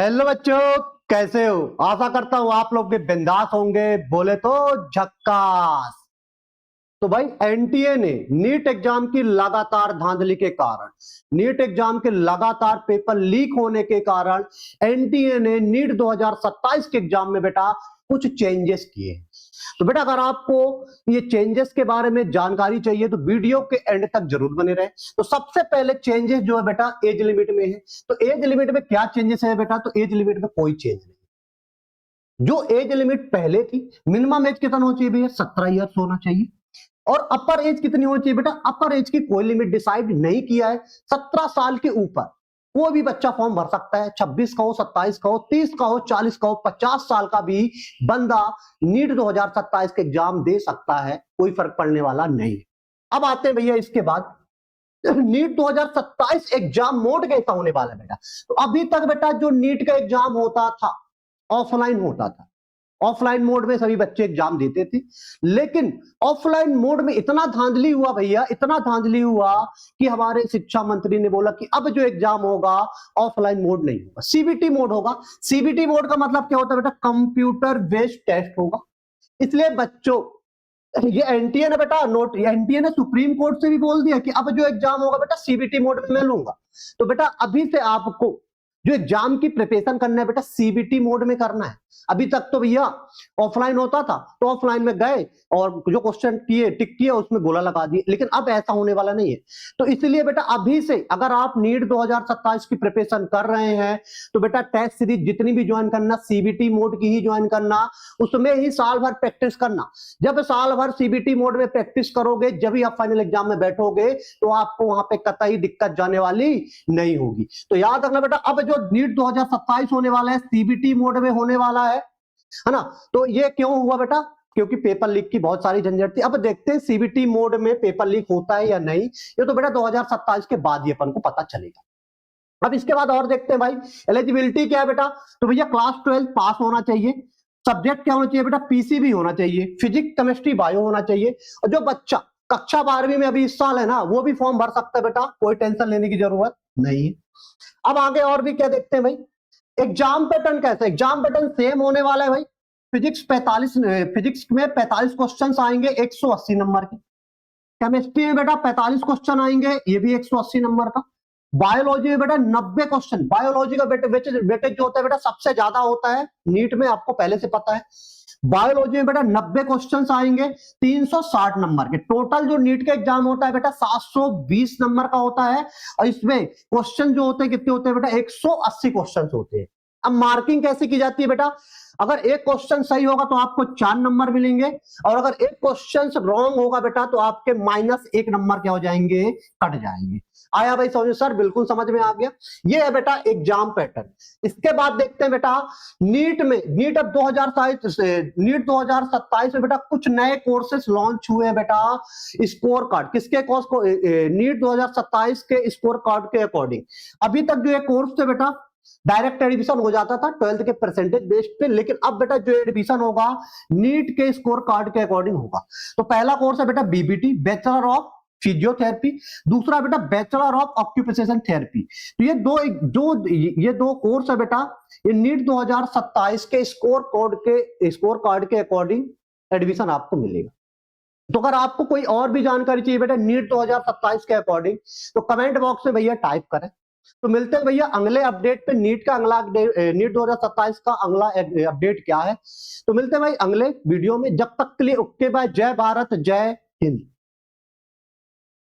Hello बच्चों, कैसे हो? आशा करता हूं आप लोग भी बिंदास होंगे। बोले तो झक्कास। तो भाई एनटीए ने नीट एग्जाम की लगातार धांधली के कारण, नीट एग्जाम के लगातार पेपर लीक होने के कारण एनटीए ने नीट 2027 के एग्जाम में बेटा कुछ चेंजेस किए। तो बेटा अगर आपको ये चेंजेस के बारे में जानकारी चाहिए तो वीडियो के एंड तक जरूर बने रहे। तो सबसे पहले चेंजेस जो है बेटा एज लिमिट में है। तो एज लिमिट में क्या चेंजेस है बेटा? तो एज लिमिट में कोई चेंज नहीं। जो एज लिमिट पहले थी, मिनिमम एज कितना होना चाहिए भैया? 17 ईयर्स होना चाहिए। और अपर एज कितनी होनी चाहिए बेटा? अपर एज की कोई लिमिट डिसाइड नहीं किया है। 17 साल के ऊपर कोई भी बच्चा फॉर्म भर सकता है। 26 का हो, 27 का हो, 30 का हो, 40 का हो, 50 साल का भी बंदा नीट 2027 के एग्जाम दे सकता है, कोई फर्क पड़ने वाला नहीं। अब आते हैं भैया इसके बाद नीट 2027 एग्जाम मोड कैसा होने वाला है बेटा? तो अभी तक बेटा जो नीट का एग्जाम होता था ऑफलाइन होता था। ऑफलाइन मोड में सभी बच्चे एग्जाम देते थे, लेकिन ऑफलाइन मोड में इतना धांधली हुआ भैया, इतना धांधली हुआ कि हमारे शिक्षा मंत्री ने बोला कि अब जो एग्जाम होगा ऑफलाइन मोड नहीं होगा, सीबीटी मोड होगा। सीबीटी मोड का मतलब क्या होता है बेटा? कंप्यूटर बेस्ड टेस्ट होगा। इसलिए बच्चों ये एनटीए ने बेटा नोट, एनटीए ने सुप्रीम कोर्ट से भी बोल दिया कि अब जो एग्जाम होगा बेटा सीबीटी मोड में मैं लूंगा। तो बेटा अभी से आपको जो एग्जाम की प्रिपरेशन करना है बेटा सीबीटी मोड में करना है। अभी तक तो भैया ऑफलाइन होता था तो ऑफलाइन में गए और जो क्वेश्चन किए टिक किया उसमें गोला लगा दिए, लेकिन अब ऐसा होने वाला नहीं है। तो इसलिए बेटा अभी से अगर आप नीट 2027 की प्रिपरेशन कर रहे हैं तो बेटा टेस्ट सीरीज जितनी भी ज्वाइन करना सीबीटी मोड की ही ज्वाइन करना, उसमें ही साल भर प्रैक्टिस करना। जब साल भर सीबीटी मोड में प्रैक्टिस करोगे जब ही आप फाइनल एग्जाम में बैठोगे तो आपको वहां पे कतई दिक्कत जाने वाली नहीं होगी। तो याद रखना बेटा अब जो नीट 2027 होने वाला है सीबीटी मोड में होने वाला है ना? तो ये क्यों हुआ बेटा? क्योंकि पेपर लीक की बहुत सारी झंझट थी। अब देखते हैं सीबीटी मोड में पेपर लीक होता है या नहीं। ये तो बेटा 2027 के बाद ही अपन को पता चलेगा। अब इसके बाद और देखते हैं भाई एलिजिबिलिटी क्या है बेटा? तो भैया क्लास 12 पास होना चाहिए। सब्जेक्ट क्या होना चाहिए बेटा? पीसीबी होना चाहिए, फिजिक्स केमिस्ट्री बायो होना चाहिए। और जो बच्चा कक्षा 12वीं में अभी इस साल है ना, वो भी फॉर्म भर सकता है बेटा, कोई टेंशन लेने की जरूरत नहीं है। अब आगे और भी क्या देखते हैं भाई? एग्जाम पैटर्न कैसा? एग्जाम पैटर्न सेम होने वाला है भाई। फिजिक्स में 45 क्वेश्चंस आएंगे 180 नंबर के। केमिस्ट्री में बेटा 45 क्वेश्चन आएंगे, ये भी 180 नंबर का। बायोलॉजी में बेटा 90 क्वेश्चन। बायोलॉजी का वेटेज जो होता है बेटा सबसे ज्यादा होता है नीट में, आपको पहले से पता है। बायोलॉजी में बेटा 90 क्वेश्चंस आएंगे 360 नंबर के। टोटल जो नीट का एग्जाम होता है बेटा 720 नंबर का होता है। और इसमें क्वेश्चन जो होते हैं कितने होते हैं बेटा? 180 क्वेश्चन होते हैं। अब मार्किंग कैसे की जाती है बेटा? अगर एक क्वेश्चन सही होगा तो आपको 4 नंबर मिलेंगे, और अगर एक क्वेश्चन रॉन्ग होगा बेटा तो आपके -1 नंबर क्या हो जाएंगे? कट जाएंगे। आया भाई समझ? सर बिल्कुल समझ में आ गया। ये है बेटा एग्जाम पैटर्न। इसके बाद देखते हैं बेटा नीट में, नीट अब 2027 में बेटा कुछ नए कोर्सेस लॉन्च हुए हैं बेटा। स्कोर कार्ड किसके कोर्स को? नीट 2027 के स्कोर कार्ड के अकॉर्डिंग। अभी तक जो ये कोर्स थे बेटा डायरेक्ट एडमिशन हो जाता था 12th के परसेंटेज बेस्ड पे, लेकिन अब बेटा जो एडमिशन होगा नीट के स्कोर कार्ड के अकॉर्डिंग होगा। तो पहला कोर्स है बेटा बीबीटी, बैचलर ऑफ फिजियोथेरेपी। दूसरा बेटा बैचलर ऑफ ऑक्यूपेशन थेरेपी। तो ये दो कोर्स है बेटा, ये नीट 2027 के स्कोर कार्ड के अकॉर्डिंग एडमिशन आपको मिलेगा। तो अगर आपको कोई और भी जानकारी चाहिए बेटा नीट 2027 के अकॉर्डिंग तो कमेंट बॉक्स में भैया टाइप करें। तो मिलते हैं भैया अगले अपडेट पे। नीट 2027 का अगला अपडेट क्या है तो मिलते हैं भाई अगले वीडियो में। जब तक के लिए ओके बाय, जय भारत, जय हिंद।